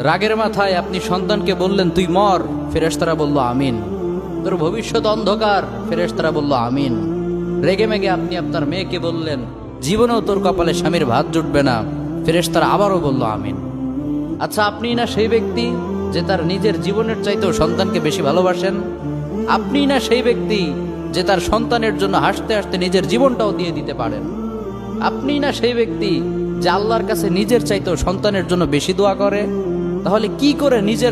রাগের মাথায় আপনি সন্তানকে বললেন তুই মর, ফেরেশতারা বলল আমিন। তোর ভবিষ্যৎ অন্ধকার, ফেরেশতারা বলল আমিন। রেগে মেগে আপনি আপনার মেয়েকে বললেন জীবনেও তোর কপালে স্বামীর ভাত জুটবে না, ফেরেশতারা আবারও বলল আমিন। আচ্ছা, আপনি না সেই ব্যক্তি যে তার নিজের জীবনের চাইতেও সন্তানকে বেশি ভালোবাসেন? আপনি না সেই ব্যক্তি যে তার সন্তানের জন্য হাসতে হাসতে নিজের জীবনটাও দিয়ে দিতে পারেন? আপনি না সেই ব্যক্তি যে আল্লাহর কাছে নিজের চাইতেও সন্তানের জন্য বেশি দোয়া করে? তাহলে কি করে নিজের